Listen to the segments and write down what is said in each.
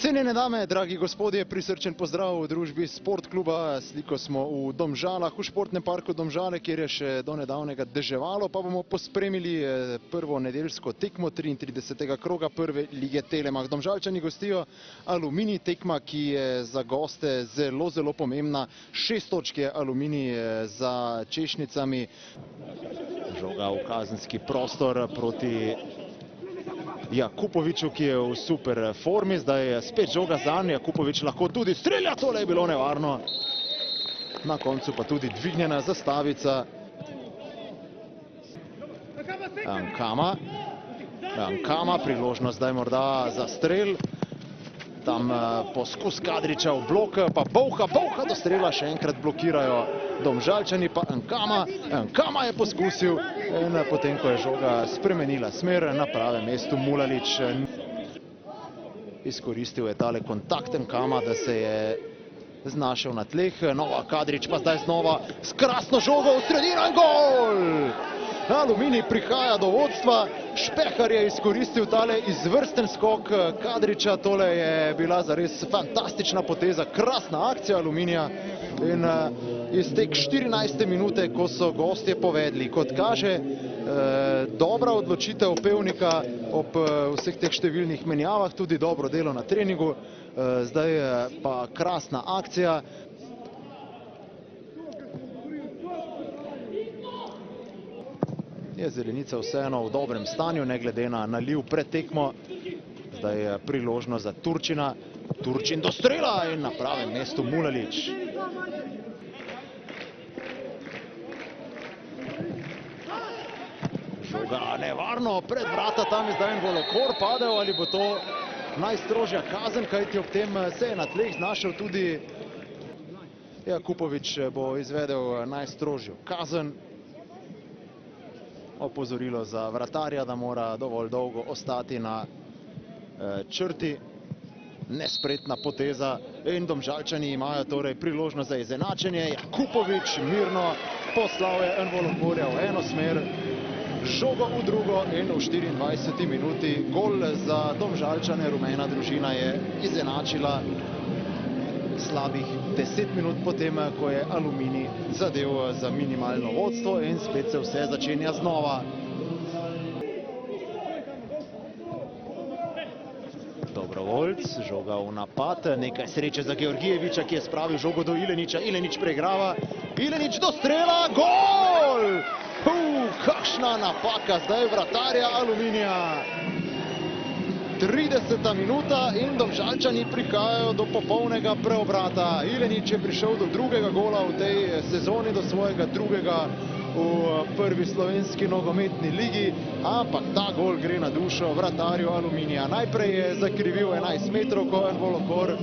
Cenjene dame, dragi gospodje, prisrčen pozdrav v družbi Sportkluba. Sliko smo v Domžalah, v športnem parku Domžale, kjer je še do nedavnega deževalo, pa bomo pospremili prvo nedeljsko tekmo 33. kroga prve lige Telemach. Domžalčani gostijo Aluminij, tekma, ki je za goste zelo pomembna. 6 točk je Aluminij za češnjicami. Žoga v kazenski prostor proti Jakupoviču, ki je v super formi. Zdaj je spet žoga zanj. Jakupovič lahko tudi strelja, tole je bilo nevarno. Na koncu pa tudi dvignjena zastavica. Ankama, priložnost zdaj morda za strel. Tam poskus Kadriča v blok, pa Bovha do strela, še enkrat blokirajo Domžalčani, pa Ankama je poskusil in potem, ko je žoga spremenila smer, na pravem mestu Mulalič izkoristil je tale kontakt Ankama, da se je znašel na tleh. Nova Kadrič pa zdaj znova s krasno žogo v sredino in gol! Aluminij prihaja do vodstva, Špehar je izkoristil tale izvrsten skok Kadriča, tole je bila zares fantastična poteza, krasna akcija Aluminija in iz tek 14. minute, ko so gostje povedli, kot kaže, dobra odločitev Pevnika ob vseh teh številnih menjavah, tudi dobro delo na treningu, zdaj pa krasna akcija. Je Zelenica vseeno v dobrem stanju, ne glede na naliv pred tekmo. Zdaj je priložnost za Turčina. Turčin do strela in na pravem mestu Mulalič. Žoga nevarno pred vrata, tam je zdaj Volokor padel, ali bo to najstrožja kazen, kajti ob tem se je na tleh znašel tudi Jakupovič, bo izvedel najstrožjo kazen. Opozorilo za vratarja, da mora dovolj dolgo ostati na črti. Nespretna poteza in Domžalčani imajo torej priložnost za izenačenje. Jakupovič mirno poslal je Volokorja v eno smer, žogo v drugo in v 24. minuti gol za Domžalčane. Rumena družina je izenačila slabih 10 minut potem, ko je Aluminij zadev za minimalno vodstvo in spet se vse začenja znova. Dobrovoljc, žoga v napad, nekaj sreče za Georgijeviča, ki je spravil žogo do Ileniča, Ilenič preigrava, Ilenič do strela, gol! Kakšna napaka zdaj vratarja Aluminija. 30. minuta in Domžalčani prihajajo do popolnega preobrata. Ilenič je prišel do drugega gola v tej sezoni, do svojega drugega v prvi slovenski nogometni ligi, ampak ta gol gre na dušo vratarju Aluminija. Najprej je zakrivil 11 metrovko Volokor,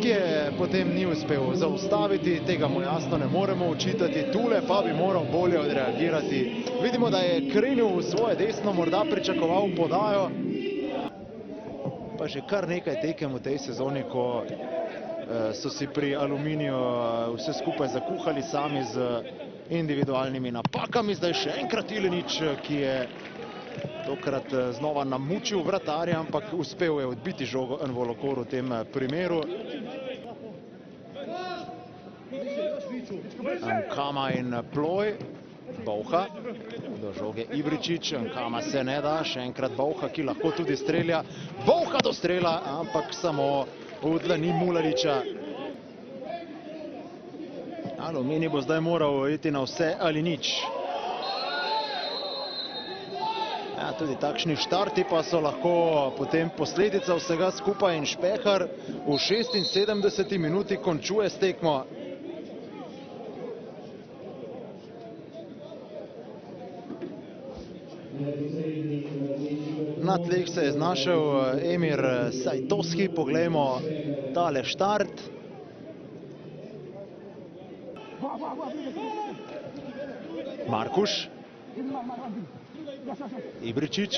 ki je potem ni uspel zaustaviti, tega mu jasno ne moremo očitati, tule pa bi moral bolje odreagirati. Vidimo, da je krenil v svoje desno, morda pričakoval podajo. Pa že kar nekaj tekem v tej sezoni, ko so si pri Aluminiju vse skupaj zakuhali sami z individualnimi napakami. Zdaj še enkrat Ilenič, ki je tokrat znova namučil vratarja, ampak uspel je odbiti žogo Volokor v tem primeru. Ankama in Ploj, Bovha, do žoge Ibričič, Ankama se ne da, še enkrat Bovha, ki lahko tudi strelja. Bovha do strela, ampak samo v dlani Mulaliča. Aluminij bo zdaj moral iti na vse ali nič. Ja, tudi takšni štarti pa so lahko potem posledica vsega skupaj in Špehar v 76. minuti končuje s tekmo. Na tleh se je znašel Emir Sajtovski, poglejmo tale štart. Markuš. Ibričič.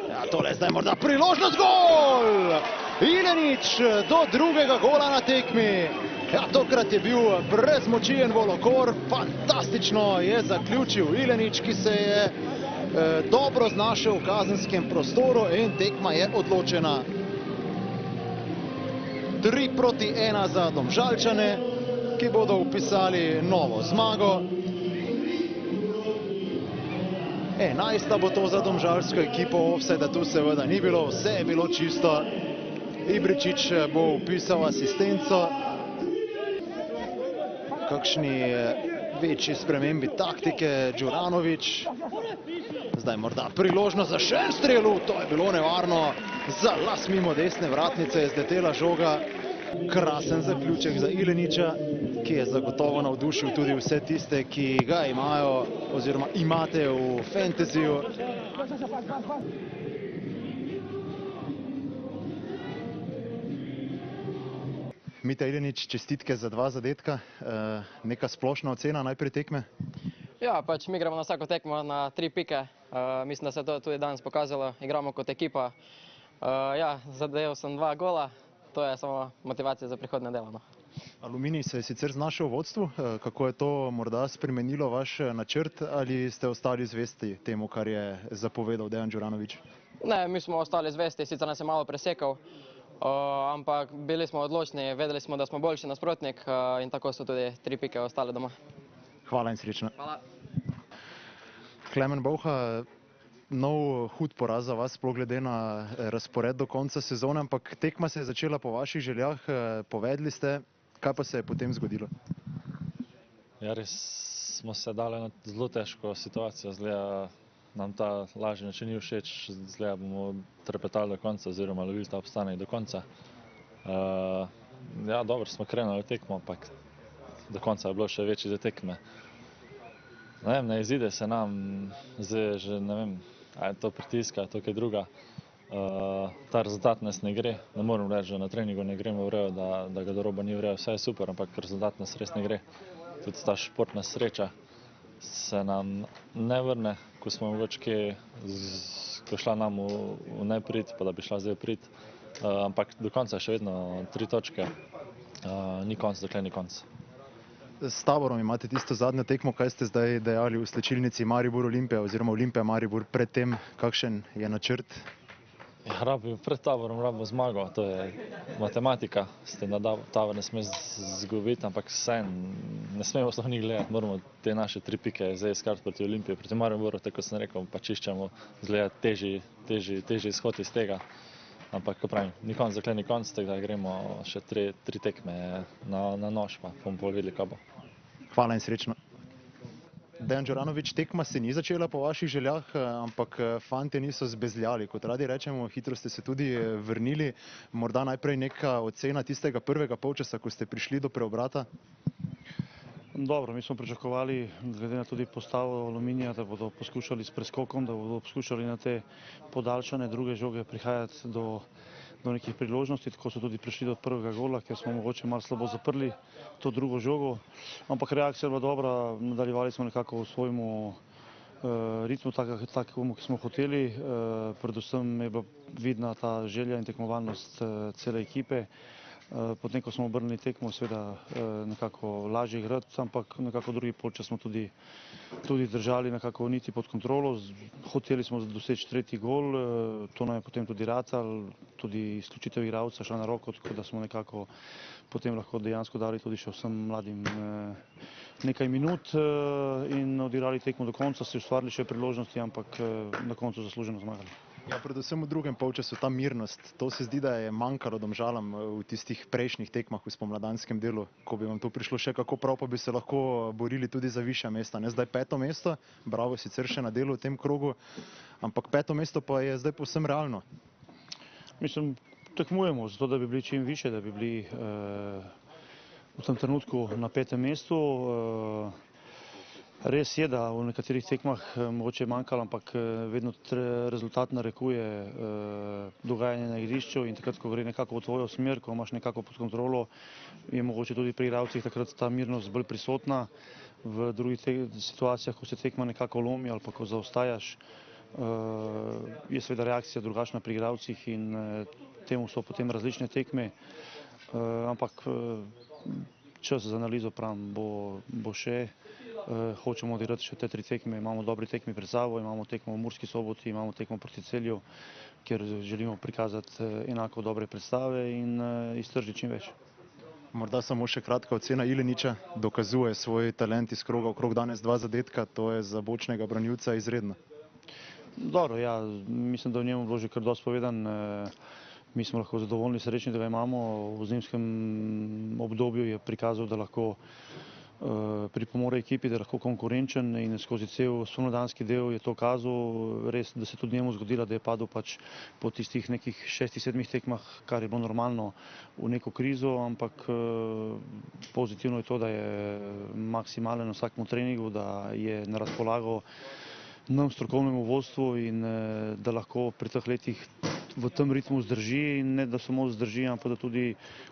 Ja, tole je zdaj morda priložnost, gol! Ilenič do drugega gola na tekmi. Ja, tokrat je bil brez moči Volokor, fantastično je zaključil Ilenič, ki se je dobro znašel v kazenskem prostoru in tekma je odločena. 3-1 za Domžalčane, ki bodo vpisali novo zmago. 11. bo to za domžalsko ekipo, ofsajda tu seveda ni bilo, vse je bilo čisto. Ibričić bo vpisal asistenco. Kakšni večji spremembi taktike, Đuranović. Zdaj morda priložnost za še en strel, to je bilo nevarno. Za las mimo desne vratnice je zletela žoga. Krasen zaključek za Ileniča, ki je zagotovo navdušil tudi vse tiste, ki ga imajo oziroma imate v fantasyju. Mitja Ilenič, čestitke za 2 zadetka. Neka splošna ocena najprej tekme? Ja, pač mi igramo na vsako tekmo na 3 pike. Mislim, da se je to tudi danes pokazalo. Igramo kot ekipa. Ja, zadel sem 2 gola. To je samo motivacija za prihodnje delo. No. Aluminij se je sicer znašel v vodstvu. Kako je to morda spremenilo vaš načrt ali ste ostali zvesti temu, kar je zapovedal Dejan Đuranović? Ne, mi smo ostali zvesti, sicer nas je malo presekal, ampak bili smo odločni, vedeli smo, da smo boljši nasprotnik in tako so tudi 3 pike ostale doma. Hvala in srečno. Hvala. Klemen Bolha, nov hud poraz za vas, sploh glede na razpored do konca sezone, ampak tekma se je začela po vaših željah, povedali ste, kaj pa se je potem zgodilo? Ja, res smo se dali na zelo težko situacijo, zgleda nam ta lažji način ni všeč, zgleda bomo trepetali do konca oziroma lovili ta obstanek do konca. Ja, dobro smo krenuli v tekmo, ampak do konca je bilo še večji za tekme. Ne vem, ne izide se nam, zdaj že ne vem, a je to pritiska, a je to kaj druga. Ta rezultat nas ne gre, ne moram reči, da na treningu ne gremo v rejo, da ga do roba ni v rejo, vse je super, ampak rezultat nas res ne gre. Tudi ta športna sreča se nam ne vrne, ko smo mogoče ko šla nam v neprid, pa da bi šla zdaj v prid. Ampak do konca še vedno 3 točke, ni konc, dokler ni konc. S Taborom imate tisto zadnjo tekmo, kaj ste zdaj dejali v slčilnici Maribor Olimpija oziroma Olimpija Maribor, predtem kakšen je načrt? Ja, pred Taborom rabimo zmago, to je matematika, s tem, da Tabor ne sme zgubiti, ampak vseeno ne smemo sploh njih gledati, moramo te naše 3 pike zdaj iskati proti Olimpiji, proti Mariboru, tako sem rekel, pač iščemo zgledati težji izhod iz tega. Ampak, ko pravim, ni konc, dokler ni konc, tako da gremo še 3 tekme na nož, pa bomo bolj videli, kaj bo. Hvala in srečno. Dejan Đuranović, tekma se ni začela po vaših željah, ampak fantje niso zbezljali. Kot radi rečemo, hitro ste se tudi vrnili. Morda najprej neka ocena tistega prvega polčasa, ko ste prišli do preobrata? Dobro, mi smo pričakovali, glede na tudi postavo Aluminija, da bodo poskušali s preskokom, da bodo poskušali na te podaljšane druge žoge prihajati do nekih priložnosti, tako so tudi prišli do prvega gola, ker smo mogoče malo slabo zaprli to drugo žogo. Ampak reakcija je bila dobra, nadaljevali smo nekako v svojemu ritmu, takemu, ki smo hoteli. Predvsem je bila vidna ta želja in tekmovalnost cele ekipe. Potem, ko smo obrnili tekmo, seveda nekako lažje igrati, ampak nekako drugi polčas smo tudi držali nekako niti pod kontrolo. Hoteli smo doseči 3. gol, to nam je potem tudi ratal, tudi izključitev igralca šla na roko, tako da smo nekako potem lahko dejansko dali tudi še vsem mladim nekaj minut in odigrali tekmo do konca, se ustvarili še priložnosti, ampak na koncu zasluženo zmagali. Ja, predvsem v drugem polčasu ta mirnost, to se zdi, da je manjkalo Domžalam v tistih prejšnjih tekmah v spomladanskem delu, ko bi vam to prišlo še kako prav, pa bi se lahko borili tudi za višja mesta. Zdaj 5. mesto, bravo sicer še na delu v tem krogu, ampak 5. mesto pa je zdaj povsem realno. Mislim, tekmujemo zato, da bi bili čim više, da bi bili v tem trenutku na 5. mestu. Res je, da v nekaterih tekmah mogoče je manjkalo, ampak vedno rezultat narekuje dogajanje na igrišču in takrat, ko gre nekako v tvojo smer, ko imaš nekako pod kontrolo, je mogoče tudi pri igralcih takrat ta mirnost bolj prisotna. V drugih situacijah, ko se tekma nekako lomi ali pa ko zaostajaš, je seveda reakcija drugačna pri igralcih in temu so potem različne tekme. Ampak čas za analizo pravim bo še. hočemo odigrati še te 3 tekme, imamo dobre tekme pred sabo, imamo tekmo v Murski Soboti, imamo tekmo proti Celju, kjer želimo prikazati enako dobre predstave in iztržiti čim več. Morda samo še kratka ocena Ileniča, dokazuje svoj talent iz kroga v krog, danes 2 zadetka, to je za bočnega branilca izredno. Dobro, ja, mislim, da v njemu bilo že kar dosti povedan. Mi smo lahko zadovoljni, srečni, da ga imamo. V zimskem obdobju je prikazal, da lahko pripomore ekipi, da je lahko konkurenčen in skozi cel spomladanski del je to kazal. Res, da se tudi njemu zgodilo, da je padel pač po tistih nekih 6-7 tekmah, kar je bilo normalno, v neko krizo, ampak pozitivno je to, da je maksimalen na vsakem treningu, da je na razpolago nam strokovnemu vodstvu in da lahko pri teh letih v tem ritmu zdrži in ne da samo zdrži, ampak da tudi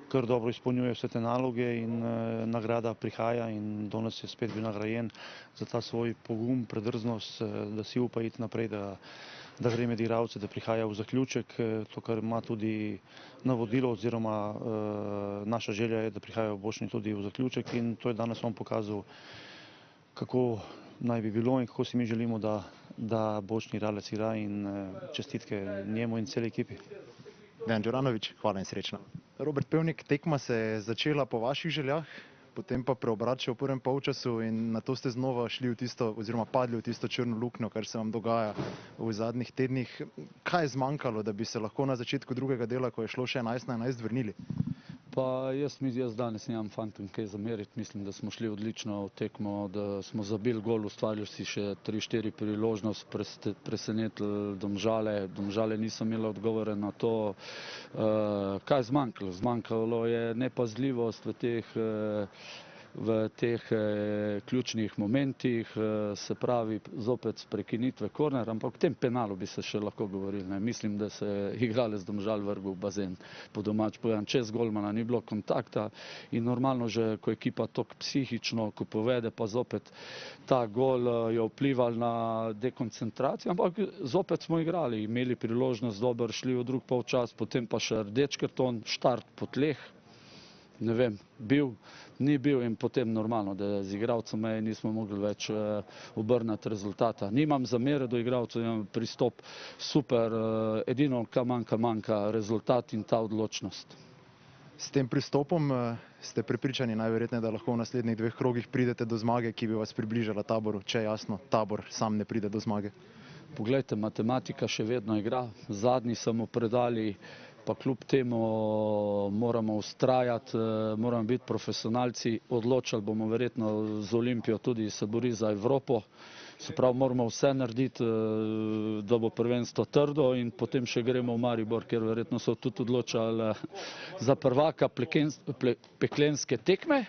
kar dobro izpolnjuje vse te naloge in nagrada prihaja in danes je spet bil nagrajen za ta svoj pogum, predrznost, da si upa iti naprej, da gre med igralce, da prihaja v zaključek, to kar ima tudi navodilo oziroma naša želja je, da prihaja v Bošnji tudi v zaključek in to je danes on pokazal, kako naj bi bilo in kako si mi želimo, da bočni igralec igra in čestitke njemu in celi ekipi. Dejan Đuranović, hvala in srečno. Robert Pevnik, tekma se je začela po vaših željah, potem pa preobrat še v prvem polčasu in nato ste znova šli v tisto, oziroma padli v tisto črno luknjo, kar se vam dogaja v zadnjih tednih. Kaj je zmanjkalo, da bi se lahko na začetku drugega dela, ko je šlo še 11-11, vrnili? Pa jaz danes nimam fantom kaj zameriti, mislim, da smo šli odlično v tekmo, da smo zabili gol, ustvarili si še 3-4 priložnost, presenetili Domžale, Domžale niso imeli odgovore na to. Kaj je zmanjkalo? Zmanjkalo je nepazljivost v teh ključnih momentih, se pravi zopet prekinitve korner, ampak v tem penalu bi se še lahko govorili. Mislim, da se je igralec Domžal vrgel v bazen, po domač povedano, čez golmana ni bilo kontakta in normalno že, ko ekipa toliko psihično, ko povede, pa zopet ta gol je vplival na dekoncentracijo, ampak zopet smo igrali, imeli priložnost dobro, šli v drug polčas, potem pa še rdeč karton, štart po tleh. Ne vem, ni bil in potem normalno, da z igralcem nismo mogli več obrniti rezultata. Nimam zamere do igralcev, imam pristop super, edino kar manjka rezultat in ta odločnost. S tem pristopom ste prepričani najverjetneje, da lahko v naslednjih 2 krogih pridete do zmage, ki bi vas približala Taboru, če jasno Tabor sam ne pride do zmage? Poglejte, matematika še vedno igra, zadnji smo predali, pa kljub temu moramo vztrajati, moramo biti profesionalci, odločali bomo verjetno z Olimpijo tudi se bori za Evropo, se pravi moramo vse narediti, da bo prvenstvo trdo in potem še gremo v Maribor, kjer verjetno so tudi odločali za prvaka peklenske tekme.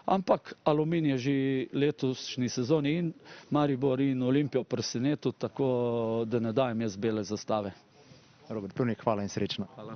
Ampak Aluminij je že letošnji sezoni in Maribor in Olimpijo presenetil, tako da ne dajem jaz bele zastave. Robert Pevnik, hvala in srečno. Hvala.